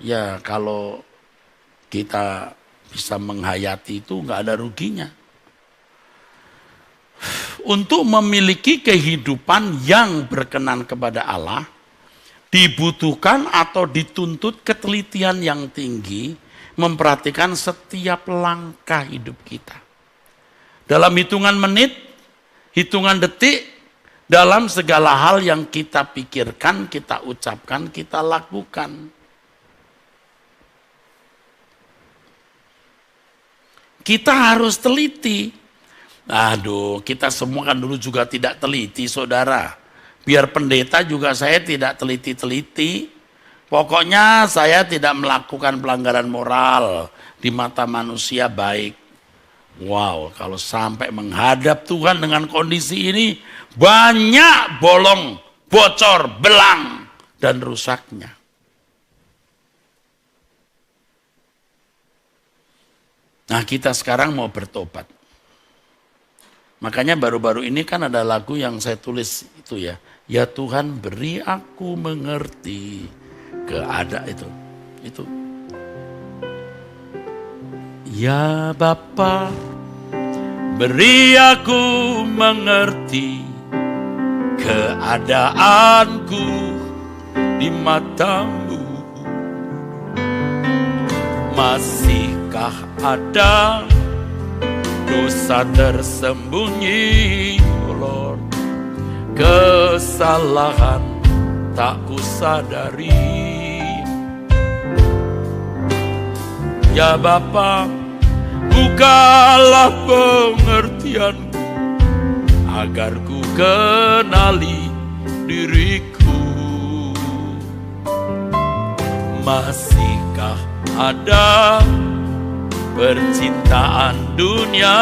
Ya kalau kita bisa menghayati itu nggak ada ruginya. Untuk memiliki kehidupan yang berkenan kepada Allah, dibutuhkan atau dituntut ketelitian yang tinggi, memperhatikan setiap langkah hidup kita. Dalam hitungan menit, hitungan detik, dalam segala hal yang kita pikirkan, kita ucapkan, kita lakukan. Kita harus teliti. Aduh, kita semua kan dulu juga tidak teliti, saudara. Biar pendeta juga saya tidak teliti-teliti. Pokoknya saya tidak melakukan pelanggaran moral di mata manusia baik. Wow, kalau sampai menghadap Tuhan dengan kondisi ini, banyak bolong, bocor, belang, dan rusaknya. Nah, kita sekarang mau bertobat. Makanya baru-baru ini kan ada lagu yang saya tulis itu ya. Ya Tuhan beri aku mengerti keadaan itu. Itu. Ya Bapa beri aku mengerti keadaanku di matamu. Masihkah ada dosa tersembunyi, oh Lord, kesalahan tak kusadari. Ya Bapa, bukalah pengertianku agar ku kenali diriku. Masihkah ada percintaan dunia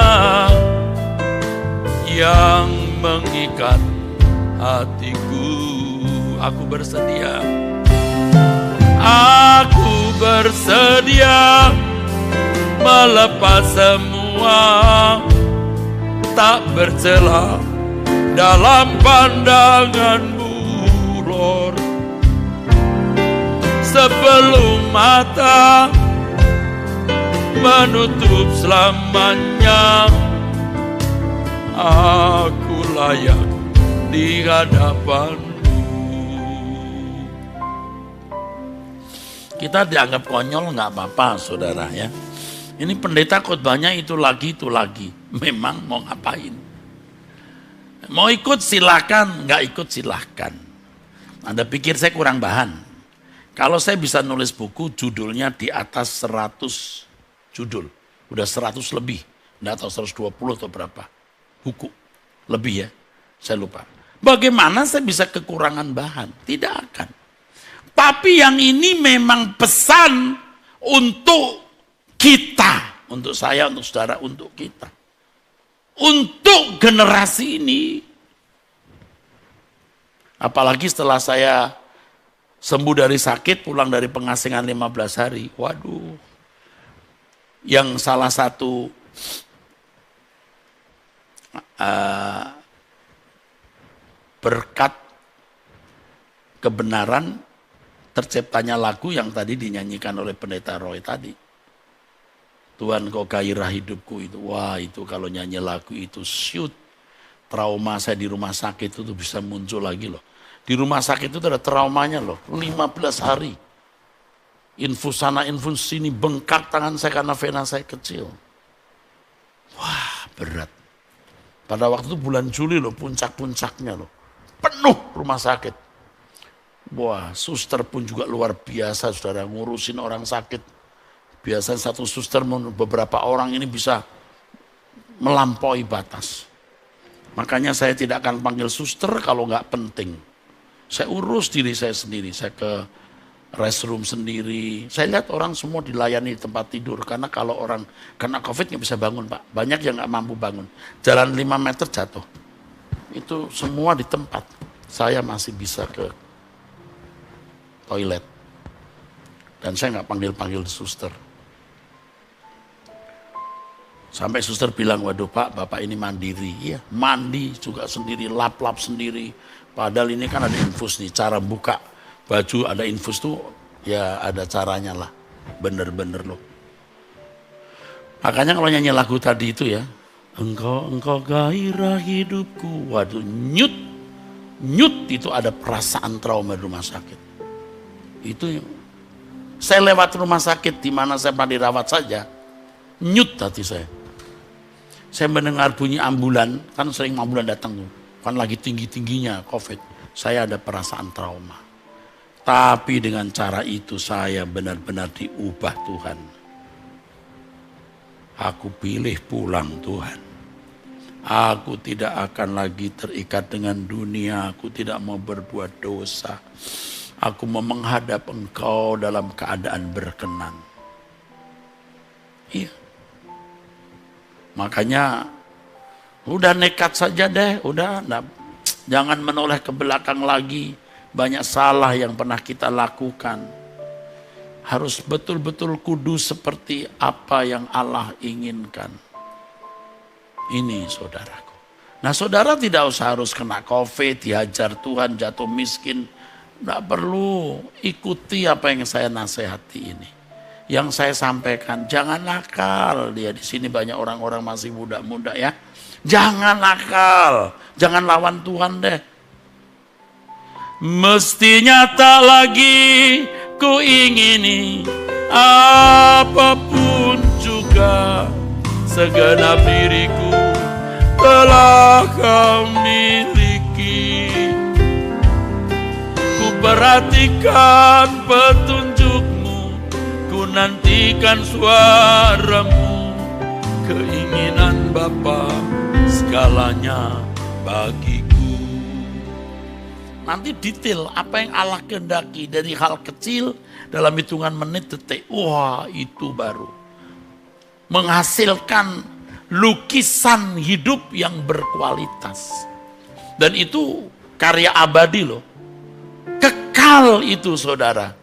yang mengikat hatiku? Aku bersedia, aku bersedia melepas semua, tak bercela dalam pandanganmu, Lord. Sebelum mata menutup selamanya, aku layak di hadapanmu. Kita dianggap konyol nggak apa-apa, saudara ya. Ini pendeta khotbahnya itu lagi. Memang mau ngapain? Mau ikut silahkan, nggak ikut silahkan. Anda pikir saya kurang bahan? Kalau saya bisa nulis buku judulnya di atas 100 judul, udah 100 lebih, enggak tahu 120 atau berapa buku lebih ya, saya lupa. Bagaimana saya bisa kekurangan bahan? Tidak akan. Tapi yang ini memang pesan untuk kita, untuk saya, untuk saudara, untuk kita, untuk generasi ini. Apalagi setelah saya sembuh dari sakit, pulang dari pengasingan 15 hari, waduh. Yang salah satu berkat kebenaran terciptanya lagu yang tadi dinyanyikan oleh pendeta Roy tadi. Tuhan kau gairah hidupku itu. Wah itu kalau nyanyi lagu itu shoot. Trauma saya di rumah sakit itu bisa muncul lagi loh. Di rumah sakit itu ada traumanya loh. 15 hari. Infus sana, infus sini, bengkak tangan saya karena vena saya kecil. Wah, berat. Pada waktu itu bulan Juli loh, puncak-puncaknya loh. Penuh rumah sakit. Wah, suster pun juga luar biasa, saudara, ngurusin orang sakit. Biasanya satu suster, beberapa orang ini bisa melampaui batas. Makanya saya tidak akan panggil suster kalau nggak penting. Saya urus diri saya sendiri, saya ke restroom sendiri. Saya lihat orang semua dilayani di tempat tidur. Karena kalau orang kena COVID nggak bisa bangun, Pak. Banyak yang nggak mampu bangun. Jalan 5 meter jatuh. Itu semua di tempat. Saya masih bisa ke toilet. Dan saya nggak panggil-panggil suster. Sampai suster bilang, waduh Pak, Bapak ini mandiri. Iya, mandi juga sendiri, lap-lap sendiri. Padahal ini kan ada infus nih, cara buka baju ada infus tuh Ya ada caranya lah. Bener-bener loh. Makanya kalau nyanyi lagu tadi itu ya, engkau gairah hidupku. Waduh, nyut itu ada perasaan trauma di rumah sakit. Itu saya lewat rumah sakit di mana saya pernah dirawat saja, nyut hati saya. Saya mendengar bunyi ambulan, kan sering ambulan datang tuh, kan lagi tinggi-tingginya COVID. Saya ada perasaan trauma. Tapi dengan cara itu saya benar-benar diubah Tuhan. Aku pilih pulang Tuhan. Aku tidak akan lagi terikat dengan dunia. Aku tidak mau berbuat dosa. Aku mau menghadap Engkau dalam keadaan berkenan. Iya. Makanya udah nekat saja deh. Jangan menoleh ke belakang lagi. Banyak salah yang pernah kita lakukan. Harus betul-betul kudus seperti apa yang Allah inginkan. Ini saudaraku. Nah saudara tidak usah harus kena COVID, dihajar Tuhan, jatuh miskin. Tidak perlu, ikuti apa yang saya nasihati ini. Yang saya sampaikan, jangan nakal. Dia di sini banyak orang-orang masih muda-muda ya. Jangan nakal, jangan lawan Tuhan deh. Mestinya tak lagi ku ingini apapun juga, segenap diriku telah kau miliki. Ku perhatikan petunjukmu, ku nantikan suaramu. Keinginan Bapa segalanya bagiku. Nanti detail apa yang Allah kehendaki dari hal kecil dalam hitungan menit detik. Wah itu baru menghasilkan lukisan hidup yang berkualitas. Dan itu karya abadi loh. Kekal itu saudara.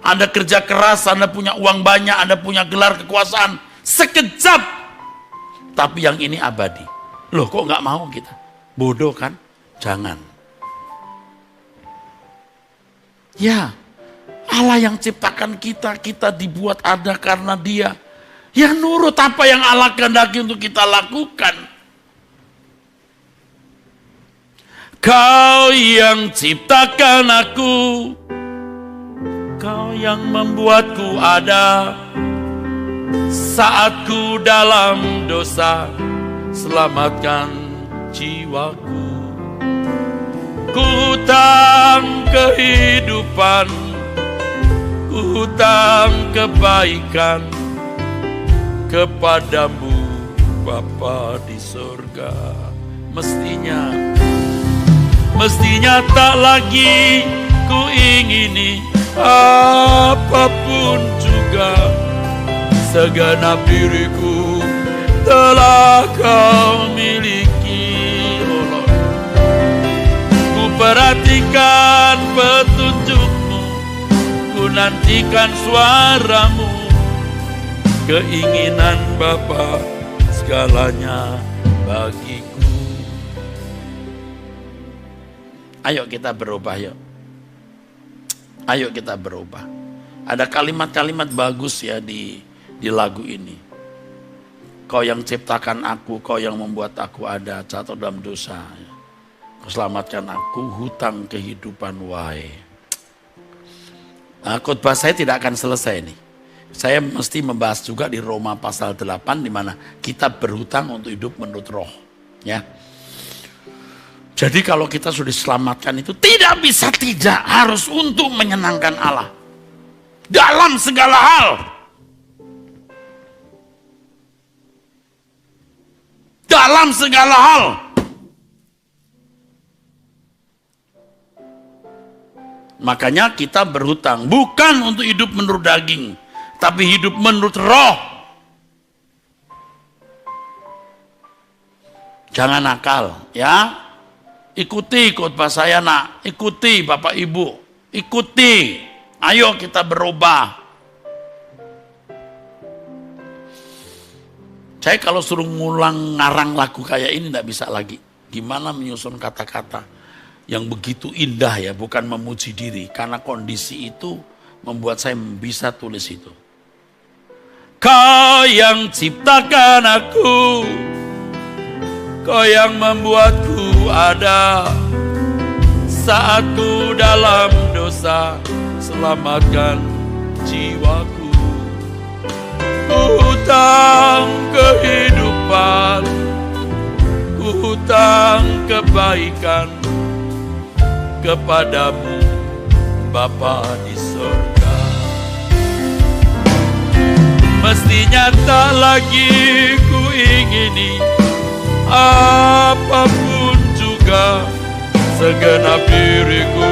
Anda kerja keras, Anda punya uang banyak, Anda punya gelar kekuasaan. Sekejap. Tapi yang ini abadi. Loh kok gak mau kita? Bodoh kan? Jangan. Ya, Allah yang ciptakan kita, kita dibuat ada karena Dia. Ya nurut apa yang Allah kehendaki untuk kita lakukan. Kau yang ciptakan aku, Kau yang membuatku ada. Saat ku dalam dosa, selamatkan jiwaku. Ku hutang kehidupan, ku hutang kebaikan kepadamu Bapa di surga. Mestinya tak lagi ku ingini apapun juga, segenap diriku telah kau miliki. Perhatikan petunjukmu, ku nantikan suaramu. Keinginan Bapa segalanya bagiku. Ayo kita berubah yuk. Ayo kita berubah. Ada kalimat-kalimat bagus ya di lagu ini. Kau yang ciptakan aku, Kau yang membuat aku ada, jatuh dalam dosa. Selamatkan aku, hutang kehidupan wahai. Nah, khotbah saya tidak akan selesai nih. Saya mesti membahas juga di Roma pasal 8 di mana kita berhutang untuk hidup menurut roh, ya. Jadi kalau kita sudah diselamatkan itu tidak bisa tidak, harus untuk menyenangkan Allah dalam segala hal. Dalam segala hal. Makanya kita berhutang bukan untuk hidup menurut daging, tapi hidup menurut roh. Jangan nakal, ya. Ikuti khotbah saya nak, ikuti Bapak Ibu, ikuti. Ayo kita berubah. Saya kalau suruh ngulang ngarang lagu kayak ini tidak bisa lagi. Gimana menyusun kata-kata yang begitu indah ya, bukan memuji diri. Karena kondisi itu membuat saya bisa tulis itu. Kau yang ciptakan aku, Kau yang membuatku ada. Saat ku dalam dosa, selamatkan jiwaku. Ku hutang kehidupan, ku hutang kebaikan kepadamu, Bapa di surga. Mestinya tak lagi ku ingini apapun juga, segenap diriku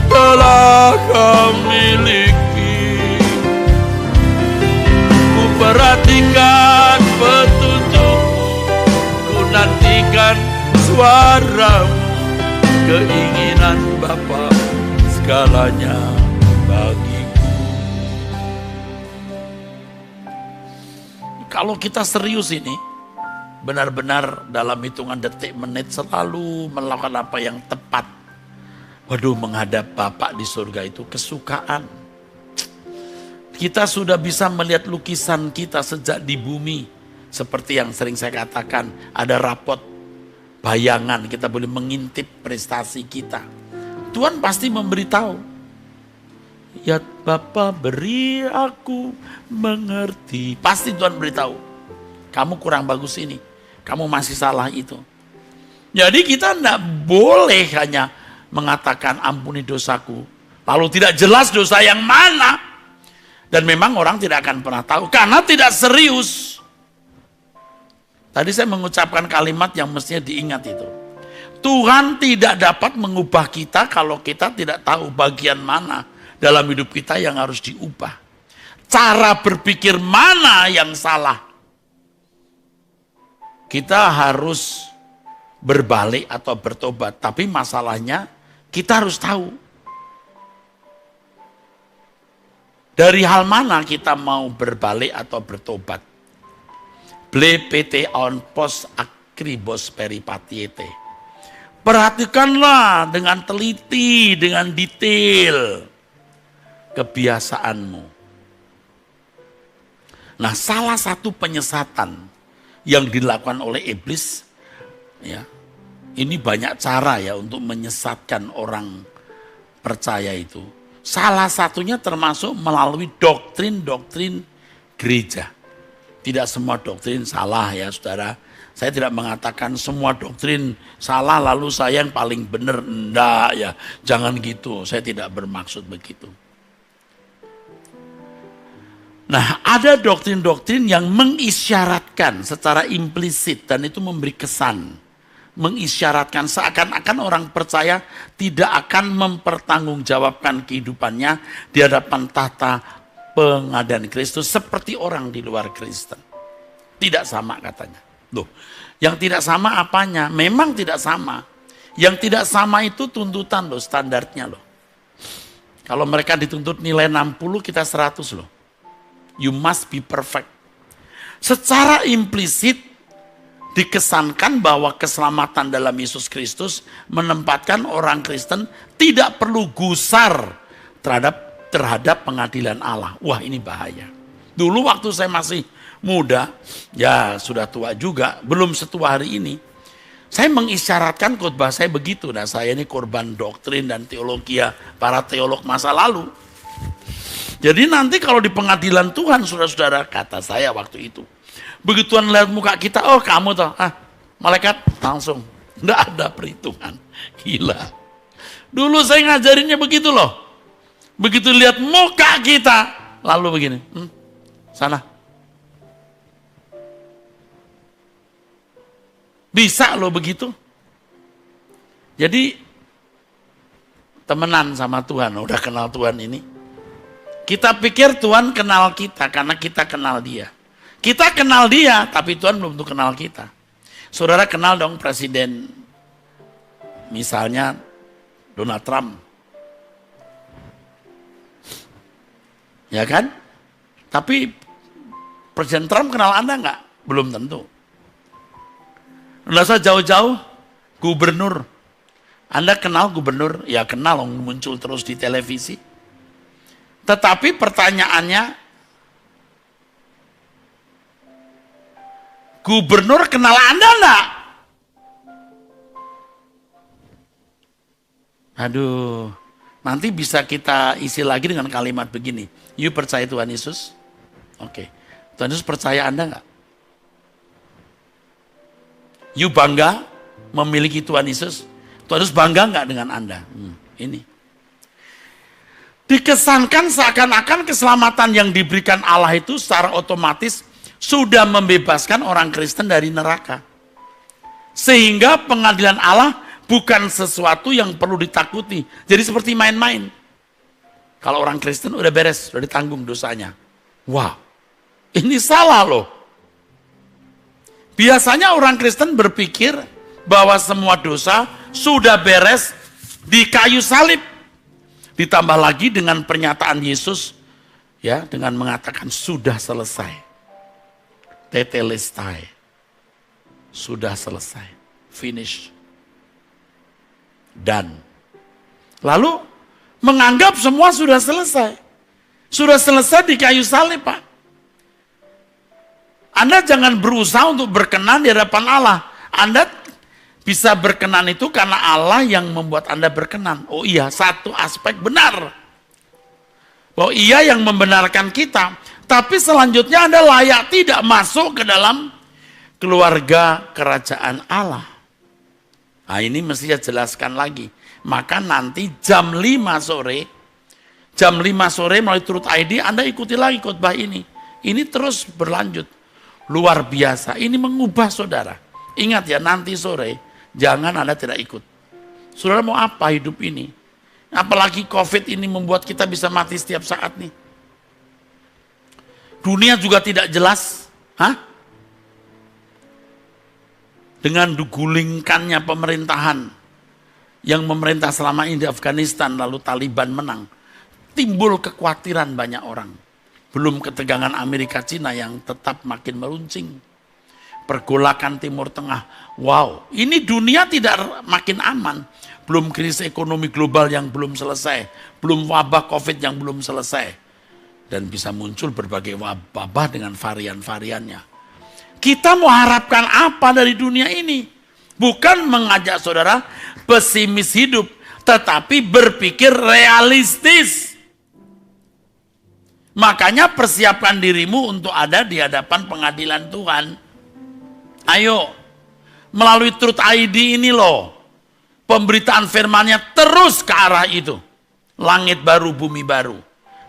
telah Kau miliki. Ku perhatikan petunjukmu, ku nantikan suaramu. Keinginan Bapa segalanya bagiku. Kalau kita serius ini, benar-benar dalam hitungan detik menit selalu melakukan apa yang tepat. Waduh, menghadap Bapa di surga itu kesukaan. Kita sudah bisa melihat lukisan kita sejak di bumi. Seperti yang sering saya katakan, ada rapot bayangan, kita boleh mengintip prestasi kita. Tuhan pasti memberitahu. Ya Bapa, beri aku mengerti. Pasti Tuhan beritahu. Kamu kurang bagus ini. Kamu masih salah itu. Jadi kita tidak boleh hanya mengatakan ampuni dosaku. Lalu tidak jelas dosa yang mana. Dan memang orang tidak akan pernah tahu. Karena tidak serius. Tadi saya mengucapkan kalimat yang mestinya diingat itu. Tuhan tidak dapat mengubah kita kalau kita tidak tahu bagian mana dalam hidup kita yang harus diubah. Cara berpikir mana yang salah. Kita harus berbalik atau bertobat. Tapi masalahnya kita harus tahu. Dari hal mana kita mau berbalik atau bertobat. Ble PT on pos akribos peripatiete. Perhatikanlah dengan teliti, dengan detail kebiasaanmu. Nah, salah satu penyesatan yang dilakukan oleh iblis, ya, ini banyak cara ya untuk menyesatkan orang percaya itu. Salah satunya termasuk melalui doktrin-doktrin gereja. Tidak semua doktrin salah ya saudara. Saya tidak mengatakan semua doktrin salah lalu saya yang paling benar. Enggak ya, jangan gitu. Saya tidak bermaksud begitu. Nah, ada doktrin-doktrin yang mengisyaratkan secara implisit dan itu memberi kesan. Mengisyaratkan seakan-akan orang percaya tidak akan mempertanggungjawabkan kehidupannya di hadapan tahta pengadilan Kristus seperti orang di luar Kristen. Tidak sama katanya. Loh, yang tidak sama apanya? Memang tidak sama. Yang tidak sama itu tuntutan loh, standarnya loh. Kalau mereka dituntut nilai 60, kita 100 loh. You must be perfect. Secara implisit dikesankan bahwa keselamatan dalam Yesus Kristus menempatkan orang Kristen tidak perlu gusar terhadap pengadilan Allah. Wah, ini bahaya. Dulu waktu saya masih muda, ya sudah tua juga, belum setua hari ini. Saya mengisyaratkan khotbah saya begitu. Nah, saya ini korban doktrin dan teologi para teolog masa lalu. Jadi nanti kalau di pengadilan Tuhan, saudara-saudara, kata saya waktu itu, begitu Tuhan lihat muka kita, oh kamu toh, malaikat langsung, enggak ada perhitungan. Gila. Dulu saya ngajarinnya begitu loh. Begitu lihat muka kita, lalu begini, sana. Bisa loh begitu. Jadi temenan sama Tuhan, udah kenal Tuhan ini. Kita pikir Tuhan kenal kita karena kita kenal Dia. Kita kenal Dia, tapi Tuhan belum tentu kenal kita. Saudara kenal dong presiden, misalnya Donald Trump. Ya kan? Tapi Presiden Trump kenal Anda enggak? Belum tentu. Nggak usah jauh-jauh, gubernur. Anda kenal gubernur? Ya kenal, muncul terus di televisi. Tetapi pertanyaannya, gubernur kenal Anda enggak? Aduh, nanti bisa kita isi lagi dengan kalimat begini. You percaya Tuhan Yesus? Oke. Tuhan Yesus percaya Anda enggak? You bangga memiliki Tuhan Yesus? Tuhan Yesus bangga enggak dengan Anda? Ini. Dikesankan seakan-akan keselamatan yang diberikan Allah itu secara otomatis sudah membebaskan orang Kristen dari neraka. Sehingga pengadilan Allah bukan sesuatu yang perlu ditakuti. Jadi seperti main-main. Kalau orang Kristen udah beres, udah ditanggung dosanya. Wah, ini salah loh. Biasanya orang Kristen berpikir bahwa semua dosa sudah beres di kayu salib. Ditambah lagi dengan pernyataan Yesus, ya, dengan mengatakan sudah selesai. Tetelestai. Sudah selesai. Finish. Dan lalu menganggap semua sudah selesai. Sudah selesai di kayu salib, Pak. Anda jangan berusaha untuk berkenan di hadapan Allah. Anda bisa berkenan itu karena Allah yang membuat Anda berkenan. Oh iya, satu aspek benar. Oh iya, yang membenarkan kita. Tapi selanjutnya Anda layak tidak masuk ke dalam keluarga kerajaan Allah. Nah ini mesti saya jelaskan lagi. Maka nanti jam 5 sore melalui Truth ID Anda ikuti lagi khotbah ini. Ini terus berlanjut. Luar biasa. Ini mengubah saudara. Ingat ya, nanti sore jangan Anda tidak ikut. Saudara mau apa hidup ini? Apalagi COVID ini membuat kita bisa mati setiap saat nih. Dunia juga tidak jelas. Dengan digulingkannya pemerintahan yang memerintah selama ini di Afghanistan, lalu Taliban menang. Timbul kekhawatiran banyak orang. Belum ketegangan Amerika Cina yang tetap makin meruncing. Pergolakan Timur Tengah. Wow, ini dunia tidak makin aman. Belum krisis ekonomi global yang belum selesai. Belum wabah COVID yang belum selesai. Dan bisa muncul berbagai wabah dengan varian-variannya. Kita mau harapkan apa dari dunia ini? Bukan mengajak saudara pesimis hidup, tetapi berpikir realistis. Makanya persiapkan dirimu untuk ada di hadapan pengadilan Tuhan. Ayo, melalui Truth ID ini loh, pemberitaan firman-Nya terus ke arah itu. Langit baru, bumi baru.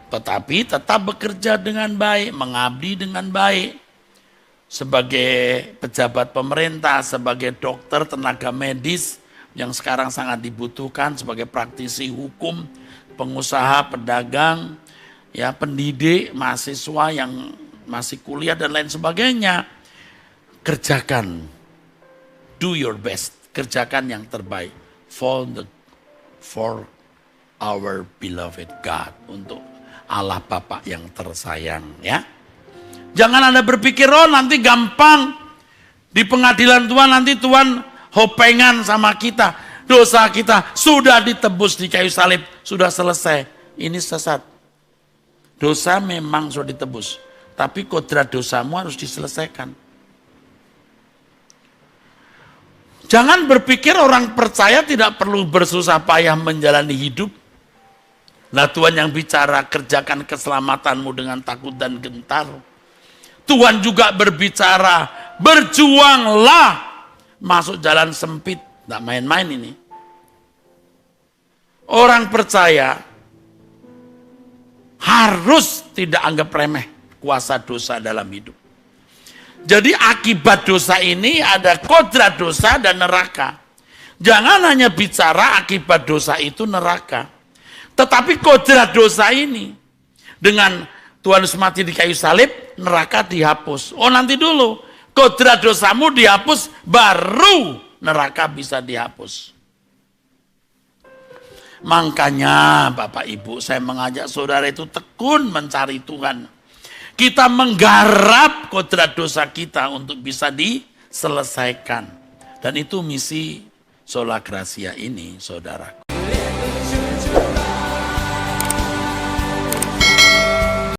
Tetapi tetap bekerja dengan baik, mengabdi dengan baik. Sebagai pejabat pemerintah, sebagai dokter, tenaga medis yang sekarang sangat dibutuhkan, sebagai praktisi hukum, pengusaha, pedagang, ya pendidik, mahasiswa yang masih kuliah dan lain sebagainya. Kerjakan, do your best, kerjakan yang terbaik for our beloved God, untuk Allah Bapa yang tersayang, ya. Jangan Anda berpikir, oh nanti gampang di pengadilan Tuhan, nanti Tuhan hopengan sama kita, dosa kita sudah ditebus di kayu salib, sudah selesai. Ini sesat. Dosa memang sudah ditebus, tapi kodrat dosamu harus diselesaikan. Jangan berpikir orang percaya tidak perlu bersusah payah menjalani hidup. Nah Tuhan yang bicara, kerjakan keselamatanmu dengan takut dan gentar. Tuhan juga berbicara, berjuanglah masuk jalan sempit. Tidak main-main ini. Orang percaya harus tidak anggap remeh kuasa dosa dalam hidup. Jadi akibat dosa ini ada kodrat dosa dan neraka. Jangan hanya bicara akibat dosa itu neraka. Tetapi kodrat dosa ini dengan Tuhan Yesus mati di kayu salib, neraka dihapus. Oh nanti dulu, kodrat dosamu dihapus, baru neraka bisa dihapus. Makanya Bapak Ibu, saya mengajak saudara itu tekun mencari Tuhan. Kita menggarap kodrat dosa kita untuk bisa diselesaikan. Dan itu misi Sola Gracia ini, saudara.